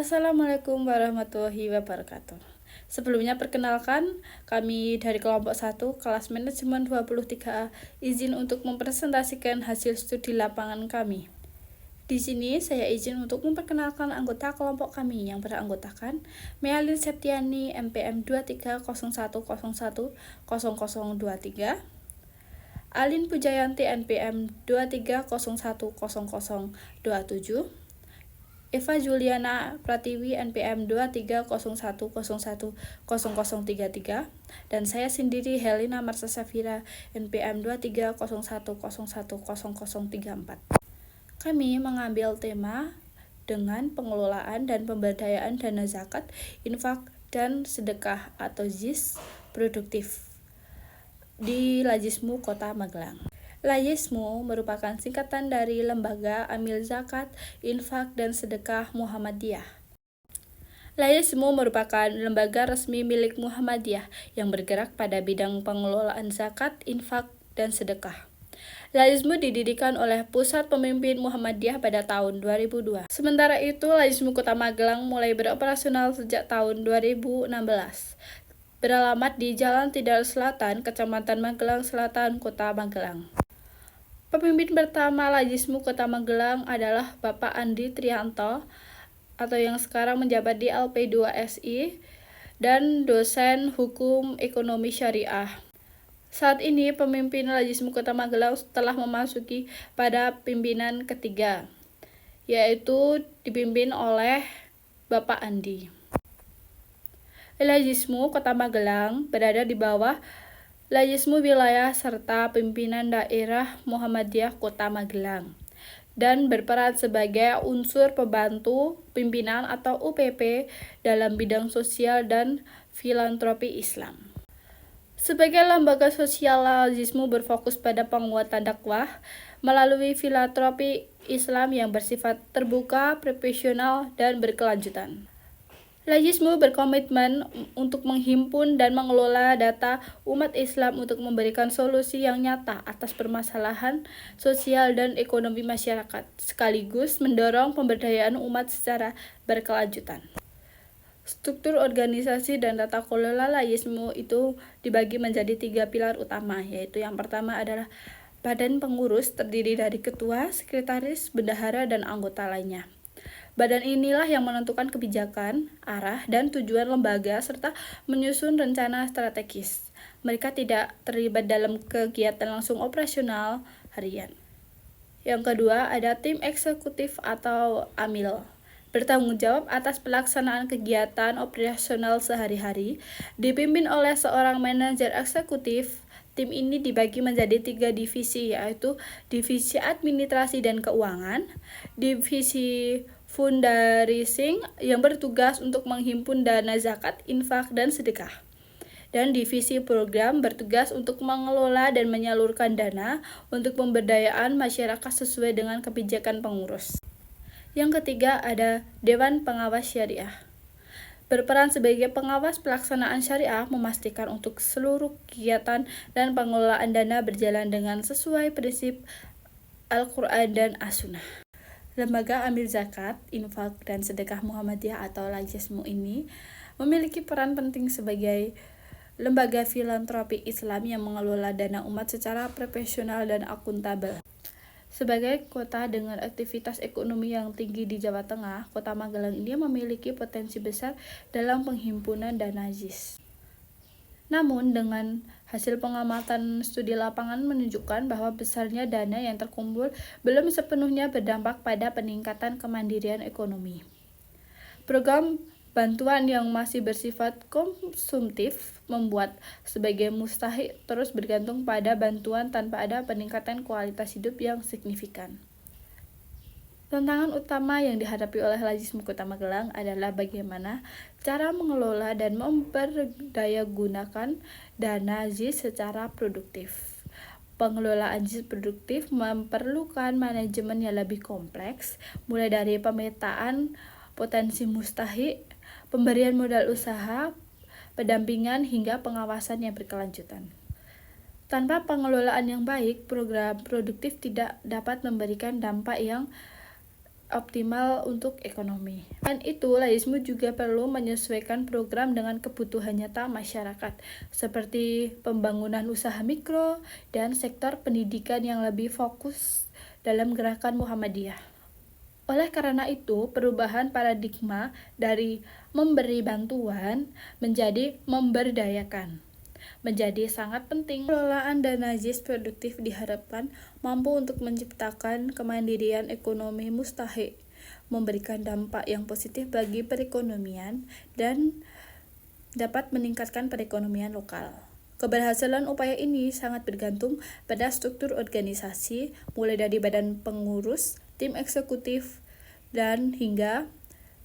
Assalamualaikum warahmatullahi wabarakatuh. Sebelumnya perkenalkan, kami dari kelompok 1 kelas manajemen 23A izin untuk mempresentasikan hasil studi lapangan kami. Di sini saya izin untuk memperkenalkan anggota kelompok kami yang beranggotakan Mealin Septiani MPM 2301010023, Alin Pujayanti NPM 23010027, Eva Juliana Pratiwi NPM 2301010033, dan saya sendiri Helena Marsa Safira NPM 2301010034. Kami mengambil tema dengan pengelolaan dan pemberdayaan dana zakat, infak, dan sedekah atau ZIS produktif di Lajismu Kota Magelang. Lajismu merupakan singkatan dari Lembaga Amil Zakat, Infak, dan Sedekah Muhammadiyah. Lajismu merupakan lembaga resmi milik Muhammadiyah yang bergerak pada bidang pengelolaan zakat, infak, dan sedekah. Lajismu didirikan oleh Pusat Pemimpin Muhammadiyah pada tahun 2002. Sementara itu, Lajismu Kota Magelang mulai beroperasional sejak tahun 2016. Beralamat di Jalan Tidal Selatan, Kecamatan Magelang Selatan, Kota Magelang. Pemimpin pertama Lajismu Kota Magelang adalah Bapak Andi Trianto atau yang sekarang menjabat di LP2SI dan dosen Hukum Ekonomi Syariah. Saat ini pemimpin Lajismu Kota Magelang telah memasuki pada pimpinan ketiga, yaitu dipimpin oleh Bapak Andi. Lajismu Kota Magelang berada di bawah Lajismu Wilayah serta Pimpinan Daerah Muhammadiyah Kota Magelang dan berperan sebagai unsur pembantu pimpinan atau UPP dalam bidang sosial dan filantropi Islam. Sebagai lembaga sosial, Lajismu berfokus pada penguatan dakwah melalui filantropi Islam yang bersifat terbuka, profesional, dan berkelanjutan. Lajismu berkomitmen untuk menghimpun dan mengelola data umat Islam untuk memberikan solusi yang nyata atas permasalahan sosial dan ekonomi masyarakat, sekaligus mendorong pemberdayaan umat secara berkelanjutan. Struktur organisasi dan tata kelola Lajismu itu dibagi menjadi 3 pilar utama, yaitu yang pertama adalah badan pengurus terdiri dari ketua, sekretaris, bendahara, dan anggota lainnya. Badan inilah yang menentukan kebijakan, arah, dan tujuan lembaga serta menyusun rencana strategis. Mereka tidak terlibat dalam kegiatan langsung operasional harian. Yang kedua, ada tim eksekutif atau AMIL. Bertanggung jawab atas pelaksanaan kegiatan operasional sehari-hari, dipimpin oleh seorang manajer eksekutif. Tim ini dibagi menjadi 3 divisi, yaitu divisi administrasi dan keuangan, divisi fundraising yang bertugas untuk menghimpun dana zakat, infak, dan sedekah, dan divisi program bertugas untuk mengelola dan menyalurkan dana untuk pemberdayaan masyarakat sesuai dengan kebijakan pengurus. Yang ketiga ada Dewan Pengawas Syariah. Berperan sebagai pengawas pelaksanaan syariah, memastikan untuk seluruh kegiatan dan pengelolaan dana berjalan dengan sesuai prinsip Al-Quran dan As-Sunnah. Lembaga Amil Zakat, Infak, dan Sedekah Muhammadiyah atau Lajismu ini memiliki peran penting sebagai lembaga filantropi Islam yang mengelola dana umat secara profesional dan akuntabel. Sebagai kota dengan aktivitas ekonomi yang tinggi di Jawa Tengah, Kota Magelang ini memiliki potensi besar dalam penghimpunan dana ZIS. Namun, dengan hasil pengamatan studi lapangan menunjukkan bahwa besarnya dana yang terkumpul belum sepenuhnya berdampak pada peningkatan kemandirian ekonomi. Program bantuan yang masih bersifat konsumtif membuat sebagai mustahik terus bergantung pada bantuan tanpa ada peningkatan kualitas hidup yang signifikan. Tantangan utama yang dihadapi oleh Lajismu Kota Magelang adalah bagaimana cara mengelola dan memperdayagunakan dana ZIS secara produktif. Pengelolaan ZIS produktif memerlukan manajemen yang lebih kompleks, mulai dari pemetaan potensi mustahik, pemberian modal usaha, pendampingan, hingga pengawasan yang berkelanjutan. Tanpa pengelolaan yang baik, program produktif tidak dapat memberikan dampak yang optimal untuk ekonomi. Dan itu, Lazismu juga perlu menyesuaikan program dengan kebutuhan nyata masyarakat, seperti pembangunan usaha mikro dan sektor pendidikan yang lebih fokus dalam gerakan Muhammadiyah. Oleh karena itu, perubahan paradigma dari memberi bantuan menjadi memberdayakan menjadi sangat penting. Pengelolaan dana JIS produktif diharapkan mampu untuk menciptakan kemandirian ekonomi mustahik, memberikan dampak yang positif bagi perekonomian, dan dapat meningkatkan perekonomian lokal. Keberhasilan upaya ini sangat bergantung pada struktur organisasi, mulai dari badan pengurus, tim eksekutif, dan hingga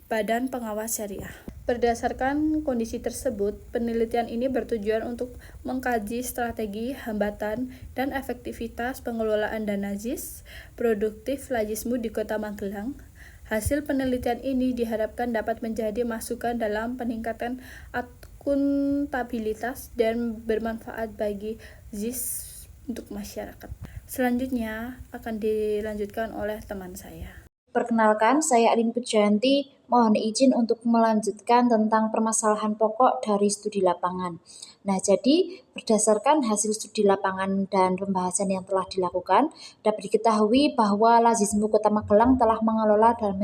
badan pengawas syariah. Berdasarkan kondisi tersebut, penelitian ini bertujuan untuk mengkaji strategi, hambatan, dan efektivitas pengelolaan dana JIS produktif Lazismu di Kota Magelang. Hasil penelitian ini diharapkan dapat menjadi masukan dalam peningkatan akuntabilitas dan bermanfaat bagi JIS untuk masyarakat. Selanjutnya akan dilanjutkan oleh teman saya. Perkenalkan, saya Alin Pujayanti. Mohon izin untuk melanjutkan tentang permasalahan pokok dari studi lapangan. Nah, jadi berdasarkan hasil studi lapangan dan pembahasan yang telah dilakukan, dapat diketahui bahwa Lazismu Kota Magelang telah mengelola dan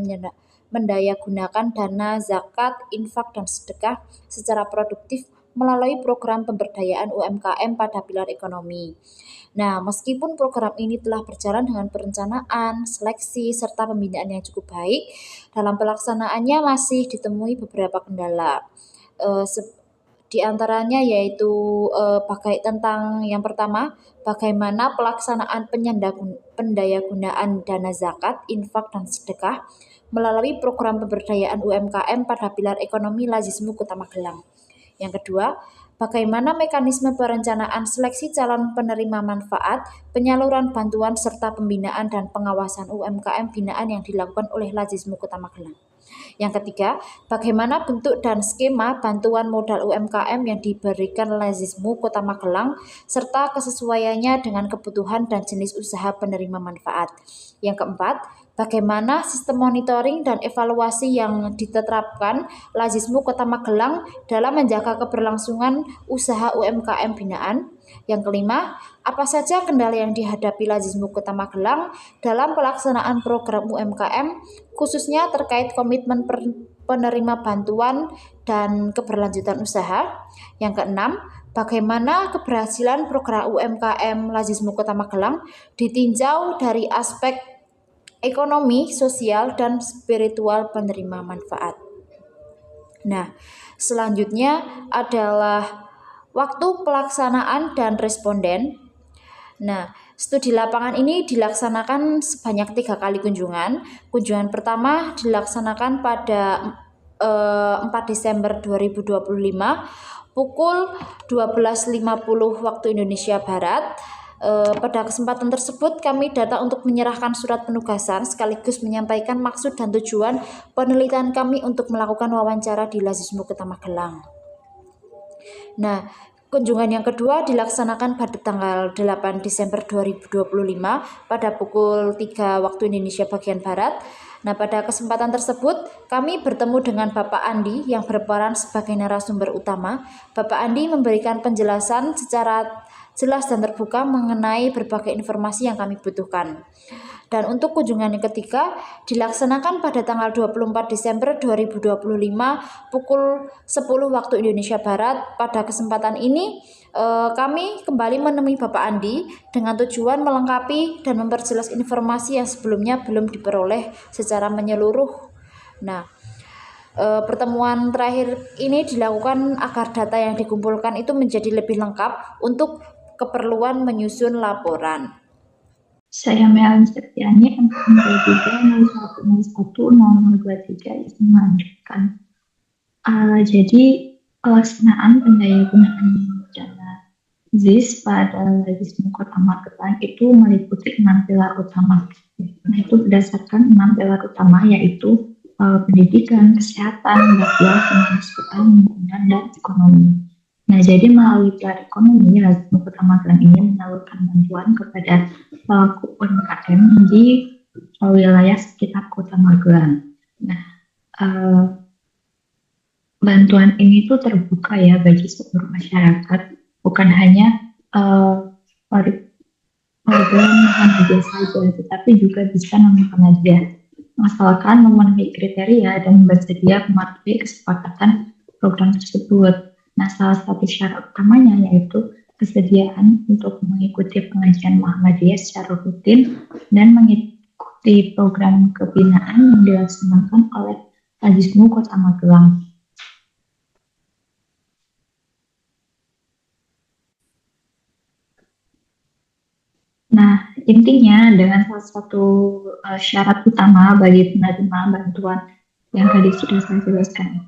mendayagunakan dana zakat, infak, dan sedekah secara produktif melalui program pemberdayaan UMKM pada pilar ekonomi. Nah, meskipun program ini telah berjalan dengan perencanaan, seleksi, serta pembinaan yang cukup baik, dalam pelaksanaannya masih ditemui beberapa kendala. Di antaranya yaitu tentang yang pertama, bagaimana pelaksanaan pendayagunaan dana zakat, infak, dan sedekah melalui program pemberdayaan UMKM pada pilar ekonomi Lazismu Kota Magelang. Yang kedua, bagaimana mekanisme perencanaan seleksi calon penerima manfaat, penyaluran bantuan, serta pembinaan dan pengawasan UMKM binaan yang dilakukan oleh Lazismu Kota Magelang. Yang ketiga, bagaimana bentuk dan skema bantuan modal UMKM yang diberikan Lazismu Kota Magelang, serta kesesuaiannya dengan kebutuhan dan jenis usaha penerima manfaat. Yang keempat, bagaimana sistem monitoring dan evaluasi yang ditetapkan Lazismu Kota Magelang dalam menjaga keberlangsungan usaha UMKM binaan. Yang kelima, apa saja kendala yang dihadapi Lazismu Kota Magelang dalam pelaksanaan program UMKM, khususnya terkait komitmen penerima bantuan dan keberlanjutan usaha. Yang keenam, bagaimana keberhasilan program UMKM Lazismu Kota Magelang ditinjau dari aspek ekonomi, sosial, dan spiritual penerima manfaat. Nah, selanjutnya adalah waktu pelaksanaan dan responden. Nah, studi lapangan ini dilaksanakan sebanyak 3 kali kunjungan. Kunjungan pertama dilaksanakan pada 4 Desember 2025 pukul 12.50 waktu Indonesia Barat. Pada kesempatan tersebut kami datang untuk menyerahkan surat penugasan sekaligus menyampaikan maksud dan tujuan penelitian kami untuk melakukan wawancara di Lazismu Kota Magelang. Nah, kunjungan yang kedua dilaksanakan pada tanggal 8 Desember 2025 pada pukul 3 waktu Indonesia bagian Barat. Nah, pada kesempatan tersebut kami bertemu dengan Bapak Andi yang berperan sebagai narasumber utama. Bapak Andi memberikan penjelasan secara jelas dan terbuka mengenai berbagai informasi yang kami butuhkan. Dan untuk kunjungan yang ketiga dilaksanakan pada tanggal 24 Desember 2025 pukul 10 waktu Indonesia Barat. Pada kesempatan ini kami kembali menemui Bapak Andi dengan tujuan melengkapi dan memperjelas informasi yang sebelumnya belum diperoleh secara menyeluruh. Nah, pertemuan terakhir ini dilakukan agar data yang dikumpulkan itu menjadi lebih lengkap untuk keperluan menyusun laporan. Saya Melani Septiani, MK 01010023 izin melanjutkan. Jadi pelaksanaan pendayagunaan dana ZIS pada Lazismu Kota Magelang itu meliputi 6 pilar utama. Nah, itu berdasarkan 6 pilar utama yaitu pendidikan, kesehatan, dakwah, kemanusiaan, lingkungan, dan ekonomi. Nah, jadi melalui pilar ekonomi, Lazismu Kota Magelang ini menyalurkan bantuan kepada pelaku UMKM di wilayah sekitar Kota Magelang. Nah, bantuan ini tuh terbuka ya bagi seluruh masyarakat, bukan hanya warga Muhammadiyah saja, tetapi juga bisa non-Muhammadiyah, asalkan memenuhi kriteria dan bersedia mematuhi kesepakatan program tersebut. Nah, salah satu syarat utamanya yaitu kesediaan untuk mengikuti pengajian Muhammadiyah secara rutin dan mengikuti program kebinaan yang dilaksanakan oleh Lajismu Kota Magelang. Nah, intinya dengan salah satu syarat utama bagi penerima bantuan yang tadi sudah saya jelaskan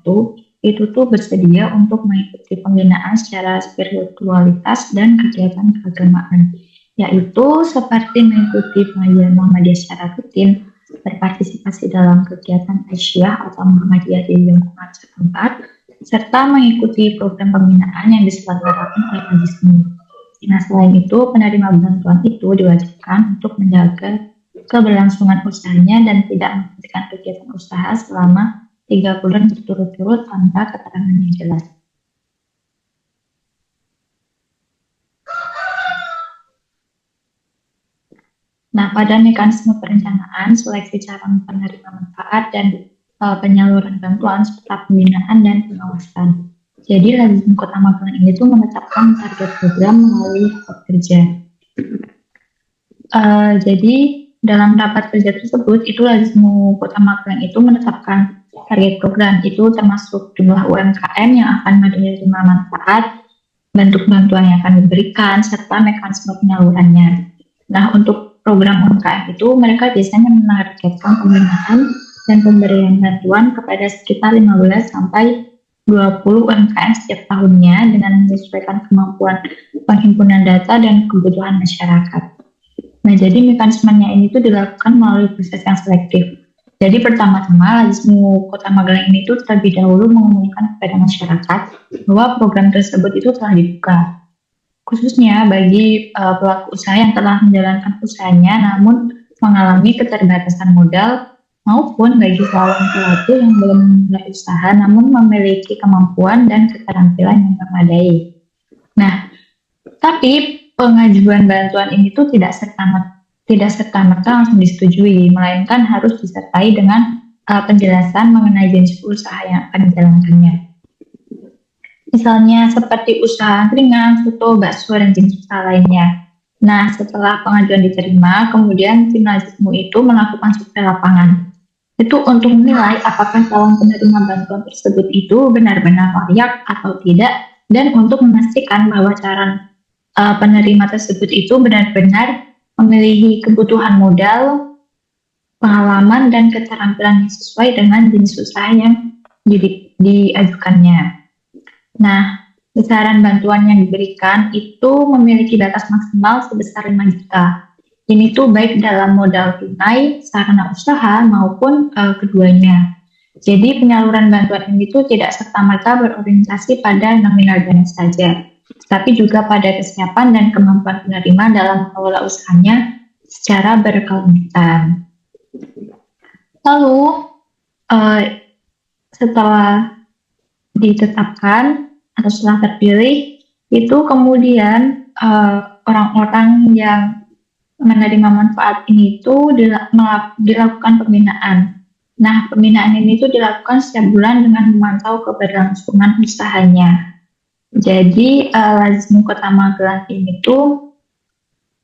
itu tuh bersedia untuk mengikuti pembinaan secara spiritualitas dan kegiatan keagamaan, yaitu seperti mengikuti pengajian Muhammadiyah secara rutin, berpartisipasi dalam kegiatan Aisyah atau Muhammadiyah di lingkungan setempat, serta mengikuti program pembinaan yang diselenggarakan oleh Lajismu. Nah, selain itu, penerima bantuan itu diwajibkan untuk menjaga keberlangsungan usahanya dan tidak menghentikan kegiatan usaha selama 3 bulan berturut-turut tanpa keterangan yang jelas. Nah, pada mekanisme perencanaan, seleksi calon penerima manfaat dan penyaluran bantuan serta pembinaan dan pengawasan. Jadi, Lajismu Kota Magelang ini tuh menetapkan target program melalui rapat kerja. Jadi, dalam rapat kerja tersebut, itu Lajismu Kota Magelang itu menetapkan target program itu termasuk jumlah UMKM yang akan menerima manfaat, bentuk bantuan yang akan diberikan, serta mekanisme penyalurannya. Nah, untuk program UMKM itu mereka biasanya menargetkan pembinaan dan pemberian bantuan kepada sekitar 15 sampai 20 UMKM setiap tahunnya dengan menyesuaikan kemampuan penghimpunan data dan kebutuhan masyarakat. Nah, jadi mekanismenya ini tuh dilakukan melalui proses yang selektif. Jadi pertama-tama Lajismu Kota Magelang ini tuh terlebih dahulu mengumumkan kepada masyarakat bahwa program tersebut itu telah dibuka, khususnya bagi pelaku usaha yang telah menjalankan usahanya namun mengalami keterbatasan modal, maupun bagi calon pelaku yang belum memulai usaha namun memiliki kemampuan dan keterampilan yang memadai. Nah, tapi pengajuan bantuan ini tuh tidak serta-merta langsung disetujui, melainkan harus disertai dengan penjelasan mengenai jenis usaha yang akan dijalankannya. Misalnya seperti usaha ringan, soto, bakso, dan jenis usaha lainnya. Nah, setelah pengajuan diterima, kemudian tim Lajismu itu melakukan survei lapangan. Itu untuk menilai apakah calon penerima bantuan tersebut itu benar-benar layak atau tidak, dan untuk memastikan bahwa calon penerima tersebut itu benar-benar memiliki kebutuhan modal, pengalaman, dan keterampilan yang sesuai dengan jenis usaha yang diajukannya. Nah, besaran bantuan yang diberikan itu memiliki batas maksimal sebesar 5 juta. Ini tuh baik dalam modal tunai, sarana usaha, maupun keduanya. Jadi penyaluran bantuan ini tuh tidak serta-merta berorientasi pada nominal dana saja, tapi juga pada kesiapan dan kemampuan penerima dalam mengelola usahanya secara berkelanjutan. Lalu, setelah ditetapkan atau setelah terpilih, itu kemudian orang-orang yang menerima manfaat ini itu dilakukan pembinaan. Nah, pembinaan ini itu dilakukan setiap bulan dengan memantau keberlangsungan usahanya. Jadi, Lajismu Kota Magelang ini tuh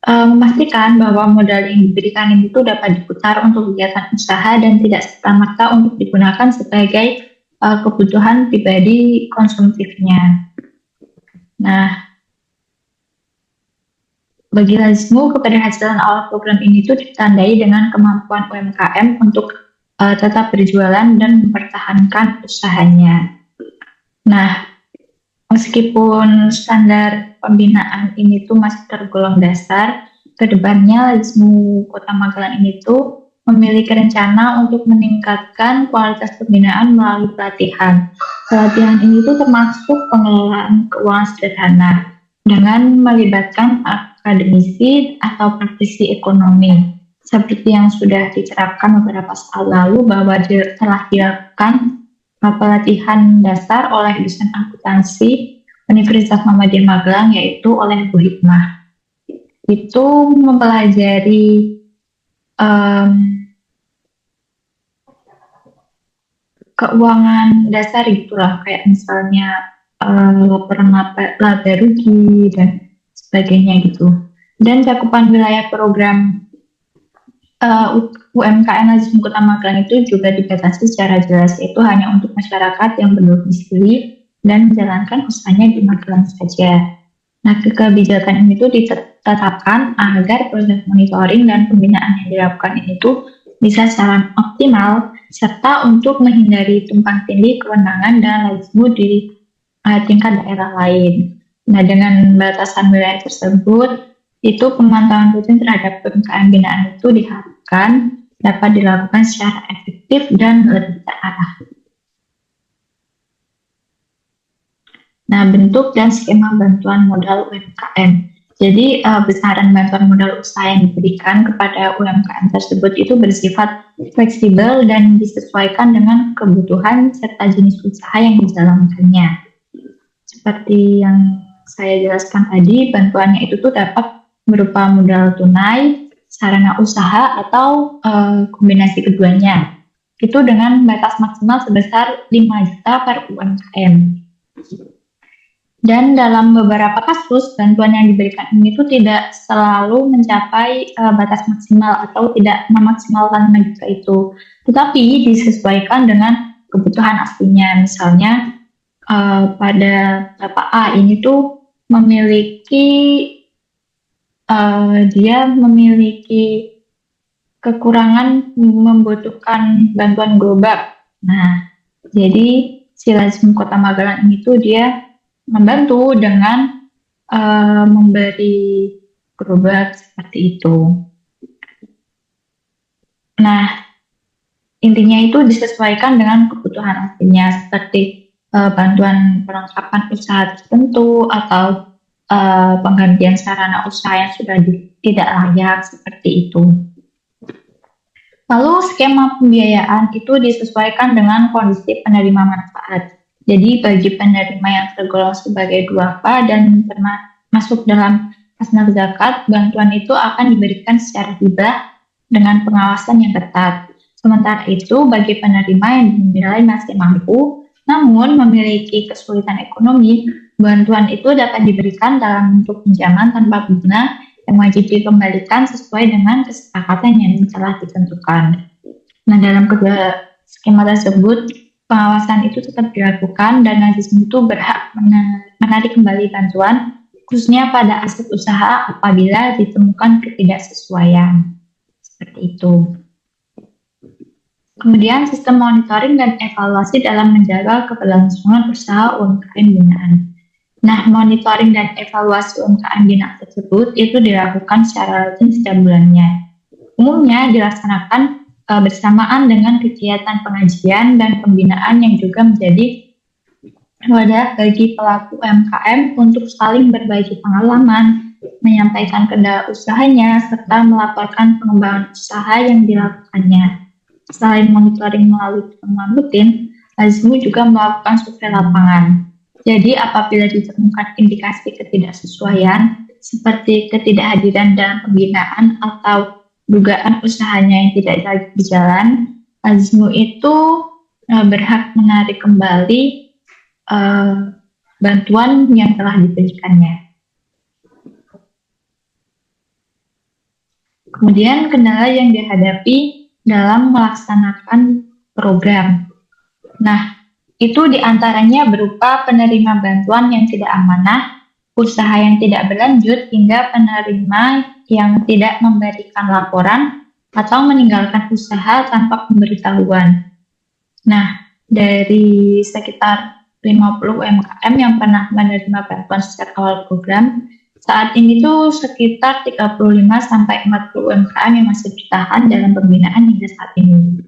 memastikan bahwa modal yang diberikan ini tuh dapat diputar untuk kegiatan usaha dan tidak serta-merta untuk digunakan sebagai kebutuhan pribadi konsumtifnya. Nah, bagi Lajismu, keberhasilan awal program ini tuh ditandai dengan kemampuan UMKM untuk tetap berjualan dan mempertahankan usahanya. Nah, meskipun standar pembinaan ini tuh masih tergolong dasar, kedepannya Lajismu Kota Magelang ini tuh memiliki rencana untuk meningkatkan kualitas pembinaan melalui pelatihan. Pelatihan ini tuh termasuk pengelolaan keuangan sederhana dengan melibatkan akademisi atau praktisi ekonomi, seperti yang sudah diterapkan beberapa saat lalu bahwa telah dilakukan pelatihan dasar oleh dosen akuntansi Universitas Muhammadiyah Magelang, yaitu oleh Bu Hikmah. Itu mempelajari keuangan dasar gitulah, kayak misalnya laporan laba rugi dan sebagainya gitu. Dan cakupan wilayah program UMKM Lazismu Kota Magelang itu juga dibatasi secara jelas, yaitu hanya untuk masyarakat yang berdomisili dan menjalankan usahanya di Magelang saja. Nah, kebijakan ini itu ditetapkan agar proses monitoring dan pembinaan yang dilakukan ini tuh bisa secara optimal, serta untuk menghindari tumpang tindih kewenangan dan lazismu di tingkat daerah lain. Nah, dengan batasan wilayah tersebut, itu pemantauan rutin terhadap UMKM binaan itu diharapkan dapat dilakukan secara efektif dan lebih terarah. Nah, bentuk dan skema bantuan modal UMKM. Jadi, besaran bantuan modal usaha yang diberikan kepada UMKM tersebut itu bersifat fleksibel dan disesuaikan dengan kebutuhan serta jenis usaha yang dijalankannya. Seperti yang saya jelaskan tadi, bantuannya itu tuh dapat berupa modal tunai, sarana usaha, atau kombinasi keduanya. Itu dengan batas maksimal sebesar 5 juta per UMKM. Dan dalam beberapa kasus, bantuan yang diberikan ini itu tidak selalu mencapai batas maksimal atau tidak memaksimalkan 5 juta itu. Tetapi disesuaikan dengan kebutuhan aslinya. Misalnya pada Bapak A ini tuh dia memiliki kekurangan membutuhkan bantuan gerobak. Nah, jadi si Lazismu Kota Magelang ini tuh dia membantu dengan memberi gerobak seperti itu. Nah, intinya itu disesuaikan dengan kebutuhan aslinya, seperti bantuan perlengkapan usaha tertentu atau penggantian sarana usaha yang sudah tidak layak, seperti itu. Lalu skema pembiayaan itu disesuaikan dengan kondisi penerima manfaat. Jadi bagi penerima yang tergolong sebagai duafa dan masuk dalam khasnah zakat, bantuan itu akan diberikan secara hibah dengan pengawasan yang ketat. Sementara itu bagi penerima yang dinilai masih mampu namun memiliki kesulitan ekonomi, bantuan itu dapat diberikan dalam bentuk pinjaman tanpa bunga yang wajib dikembalikan sesuai dengan kesepakatan yang telah ditentukan. Nah, dalam kedua skema tersebut, pengawasan itu tetap dilakukan dan lazismu itu berhak menarik kembali bantuan, khususnya pada aset usaha apabila ditemukan ketidaksesuaian. Seperti itu. Kemudian sistem monitoring dan evaluasi dalam menjaga keberlangsungan usaha UMKM binaan. Nah, monitoring dan evaluasi UMKM binaan tersebut itu dilakukan secara rutin setiap bulannya. Umumnya dilaksanakan bersamaan dengan kegiatan pengajian dan pembinaan yang juga menjadi wadah bagi pelaku UMKM untuk saling berbagi pengalaman, menyampaikan kendala usahanya, serta melaporkan pengembangan usaha yang dilakukannya. Selain monitoring melalui pertemuan rutin, lazismu juga melakukan survei lapangan. Jadi apabila ditemukan indikasi ketidaksesuaian seperti ketidakhadiran dalam pembinaan atau dugaan usahanya yang tidak lagi berjalan, lazismu itu berhak menarik kembali bantuan yang telah diberikannya. Kemudian kendala yang dihadapi dalam melaksanakan program. Nah, itu diantaranya berupa penerima bantuan yang tidak amanah, usaha yang tidak berlanjut, hingga penerima yang tidak memberikan laporan atau meninggalkan usaha tanpa pemberitahuan. Nah, dari sekitar 50 UMKM yang pernah menerima bantuan sejak awal program, saat ini tuh sekitar 35-40 UMKM yang masih bertahan dalam pembinaan hingga saat ini.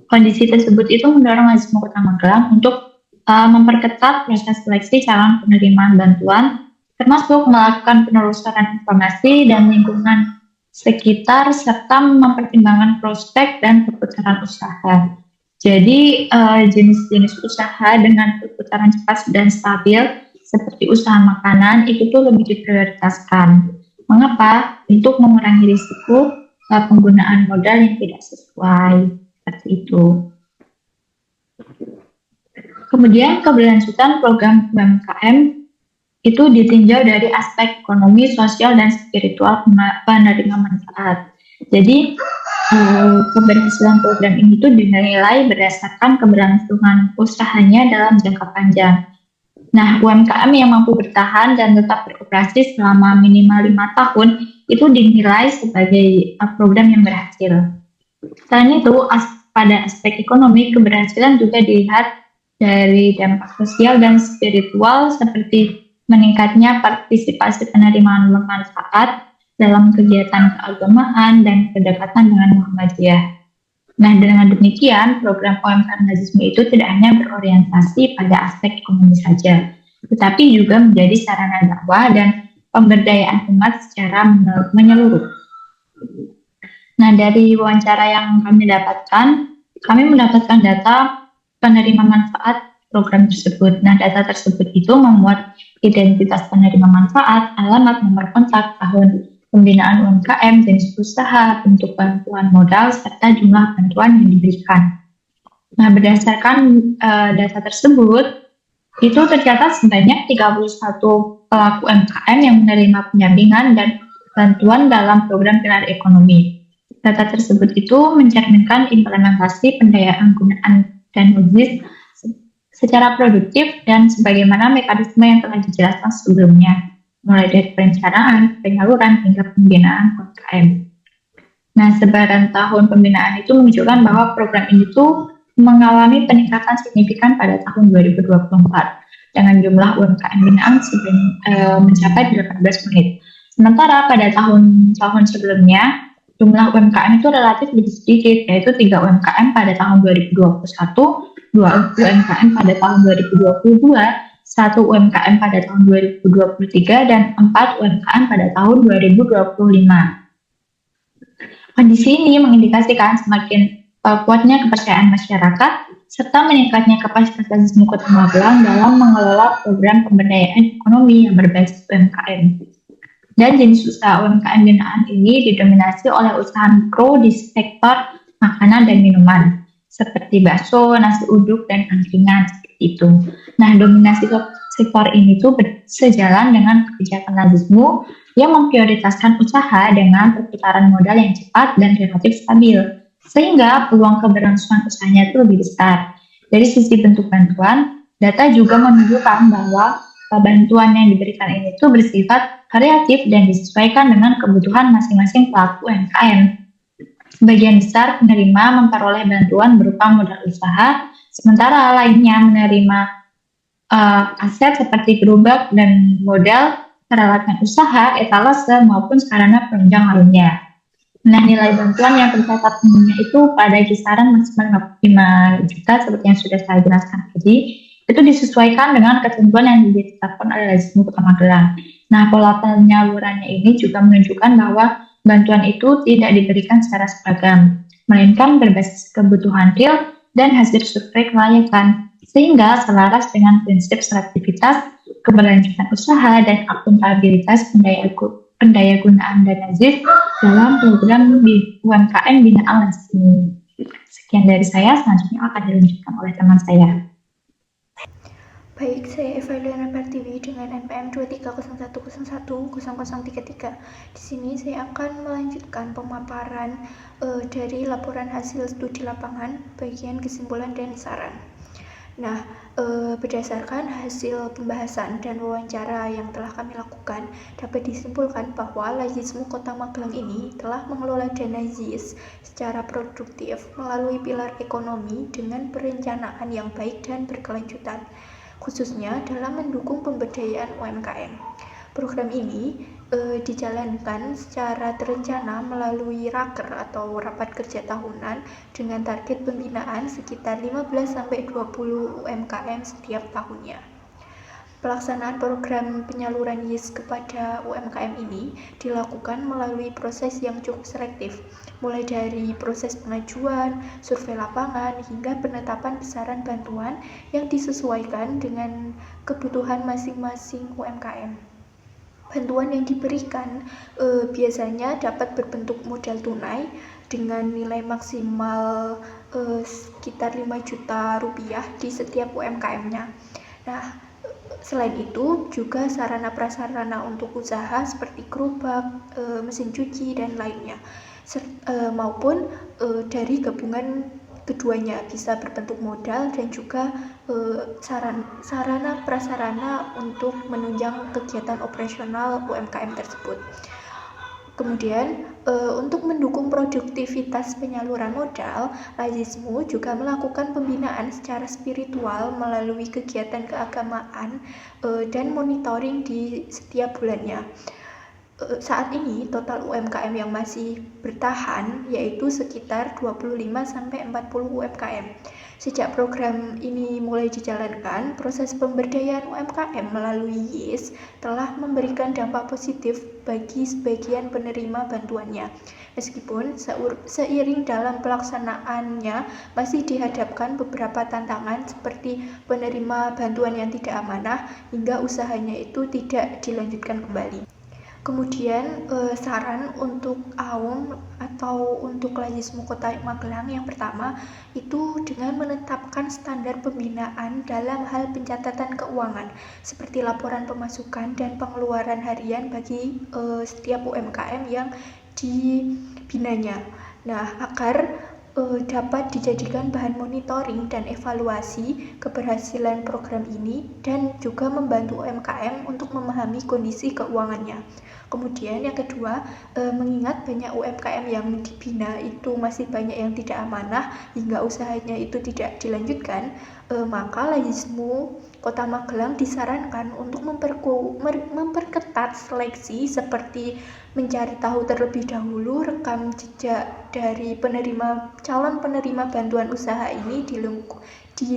Kondisi tersebut itu mendorong Lazismu Kota Magelang untuk memperketat proses seleksi calon penerimaan bantuan, termasuk melakukan penelusuran informasi dan lingkungan sekitar serta mempertimbangkan prospek dan perputaran usaha. Jadi jenis-jenis usaha dengan perputaran cepat dan stabil seperti usaha makanan itu tuh lebih diprioritaskan. Mengapa? Untuk mengurangi risiko penggunaan modal yang tidak sesuai seperti itu. Kemudian keberlanjutan program UMKM itu ditinjau dari aspek ekonomi, sosial, dan spiritual penerima manfaat. Jadi keberhasilan program ini tuh dinilai berdasarkan keberlangsungan usahanya dalam jangka panjang. Nah, UMKM yang mampu bertahan dan tetap beroperasi selama minimal 5 tahun itu dinilai sebagai program yang berhasil. Selain itu, pada aspek ekonomi, keberhasilan juga dilihat dari dampak sosial dan spiritual seperti meningkatnya partisipasi penerimaan manfaat dalam kegiatan keagamaan dan kedekatan dengan Muhammadiyah. Nah, dengan demikian, program UMKM Nazisme itu tidak hanya berorientasi pada aspek ekonomi saja, tetapi juga menjadi sarana dakwah dan pemberdayaan umat secara menyeluruh. Nah, dari wawancara yang kami mendapatkan data penerima manfaat program tersebut. Nah, data tersebut itu memuat identitas penerima manfaat, alamat, nomor kontak, tahun pembinaan UMKM, jenis usaha, bentuk bantuan modal, serta jumlah bantuan yang diberikan. Nah, berdasarkan data tersebut, itu tercatat sebanyak 31 pelaku UMKM yang menerima pendampingan dan bantuan dalam program pilar ekonomi. Data tersebut itu mencerminkan implementasi pendayaan gunaan dan Nazis secara produktif dan sebagaimana mekanisme yang telah dijelaskan sebelumnya, mulai dari perencanaan, penyaluran, hingga pembinaan UMKM. Nah, sebaran tahun pembinaan itu menunjukkan bahwa program ini tuh mengalami peningkatan signifikan pada tahun 2024 dengan jumlah UMKM binaan mencapai 18 unit. Sementara pada tahun-tahun sebelumnya, jumlah UMKM itu relatif lebih sedikit, yaitu 3 UMKM pada tahun 2021, 2 UMKM pada tahun 2022, 1 UMKM pada tahun 2023, dan 4 UMKM pada tahun 2025. Kondisi ini mengindikasikan semakin kuatnya kepercayaan masyarakat serta meningkatnya kapasitas Nazisme Kota Magelang dalam mengelola program pemberdayaan ekonomi yang berbasis UMKM. Dan jenis usaha UMKM binaan ini didominasi oleh usaha mikro di sektor makanan dan minuman, seperti bakso, nasi uduk, dan angkringan, seperti itu. Nah, dominasi sektor ini tuh sejalan dengan kebijakan Nazisme yang memprioritaskan usaha dengan perputaran modal yang cepat dan relatif stabil, sehingga peluang keberlangsungan usahanya itu lebih besar. Dari sisi bentuk bantuan, data juga menunjukkan bahwa bantuan yang diberikan ini tuh bersifat variatif dan disesuaikan dengan kebutuhan masing-masing pelaku UMKM. Sebagian besar penerima memperoleh bantuan berupa modal usaha, sementara lainnya menerima aset seperti gerobak dan modal peralatan usaha, etalase, maupun sarana penunjang lainnya. Nah, nilai bantuan yang tercatat umumnya itu pada kisaran maksimal 5 juta seperti yang sudah saya jelaskan tadi, itu disesuaikan dengan ketentuan yang ditetapkan oleh Lazisme Kota Magelang. Nah, pola penyalurannya ini juga menunjukkan bahwa bantuan itu tidak diberikan secara seragam, melainkan berbasis kebutuhan real dan hasil survei kelayakan, sehingga selaras dengan prinsip selektivitas, keberlanjutan usaha, dan akuntabilitas pendayagunaan dana ZIS dalam program UMKM binaan Lazisme. Sekian dari saya, selanjutnya akan dilanjutkan oleh teman saya. Baik, saya Evaliana Pertiwi dengan NPM 2301010033. Di sini saya akan melanjutkan pemaparan dari laporan hasil studi lapangan, bagian kesimpulan dan saran. Nah, berdasarkan hasil pembahasan dan wawancara yang telah kami lakukan, dapat disimpulkan bahwa Lazisme Kota Magelang ini telah mengelola dana ZIS secara produktif melalui pilar ekonomi dengan perencanaan yang baik dan berkelanjutan, khususnya dalam mendukung pemberdayaan UMKM. Program ini dijalankan secara terencana melalui raker atau rapat kerja tahunan dengan target pembinaan sekitar 15-20 UMKM setiap tahunnya. Pelaksanaan program penyaluran YIS kepada UMKM ini dilakukan melalui proses yang cukup selektif, mulai dari proses pengajuan, survei lapangan, hingga penetapan besaran bantuan yang disesuaikan dengan kebutuhan masing-masing UMKM. Bantuan yang diberikan biasanya dapat berbentuk modal tunai dengan nilai maksimal sekitar 5 juta rupiah di setiap UMKM-nya. Nah, selain itu juga sarana prasarana untuk usaha seperti gerobak, mesin cuci, dan lainnya, maupun dari gabungan keduanya bisa berbentuk modal dan juga sarana prasarana untuk menunjang kegiatan operasional UMKM tersebut. Kemudian, untuk mendukung produktivitas penyaluran modal, Lazismu juga melakukan pembinaan secara spiritual melalui kegiatan keagamaan dan monitoring di setiap bulannya. Saat ini total UMKM yang masih bertahan yaitu sekitar 25-40 UMKM. Sejak program ini mulai dijalankan, proses pemberdayaan UMKM melalui YIS telah memberikan dampak positif bagi sebagian penerima bantuannya. Meskipun seiring dalam pelaksanaannya masih dihadapkan beberapa tantangan seperti penerima bantuan yang tidak amanah hingga usahanya itu tidak dilanjutkan kembali. Kemudian saran untuk AUM atau untuk Lazismu Kota Magelang yang pertama itu dengan menetapkan standar pembinaan dalam hal pencatatan keuangan seperti laporan pemasukan dan pengeluaran harian bagi setiap UMKM yang dibinanya. Nah, agar dapat dijadikan bahan monitoring dan evaluasi keberhasilan program ini dan juga membantu UMKM untuk memahami kondisi keuangannya. Kemudian yang kedua, mengingat banyak UMKM yang dibina itu masih banyak yang tidak amanah hingga usahanya itu tidak dilanjutkan, maka Lazismu Kota Magelang disarankan untuk memperketat seleksi seperti mencari tahu terlebih dahulu rekam jejak dari calon penerima bantuan usaha ini di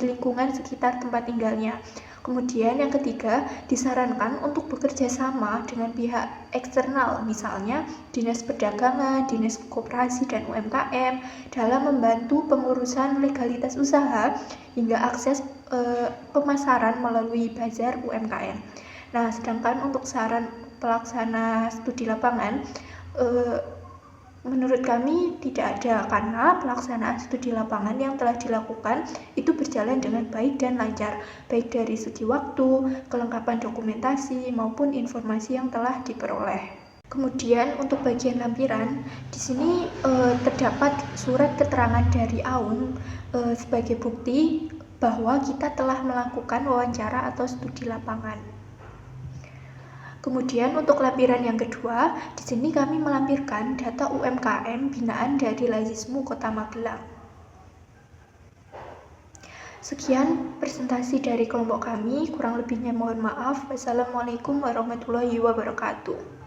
lingkungan sekitar tempat tinggalnya. Kemudian yang ketiga, disarankan untuk bekerja sama dengan pihak eksternal, misalnya Dinas Perdagangan, Dinas Koperasi, dan UMKM dalam membantu pengurusan legalitas usaha hingga akses pemasaran melalui bazar UMKM. Nah, sedangkan untuk saran pelaksana studi lapangan, menurut kami tidak ada karena pelaksanaan studi lapangan yang telah dilakukan itu berjalan dengan baik dan lancar, baik dari segi waktu, kelengkapan dokumentasi, maupun informasi yang telah diperoleh. Kemudian untuk bagian lampiran, di sini terdapat surat keterangan dari AUM sebagai bukti bahwa kita telah melakukan wawancara atau studi lapangan. Kemudian untuk lampiran yang kedua, di sini kami melampirkan data UMKM binaan dari Lazismu Kota Magelang. Sekian presentasi dari kelompok kami, kurang lebihnya mohon maaf. Wassalamualaikum warahmatullahi wabarakatuh.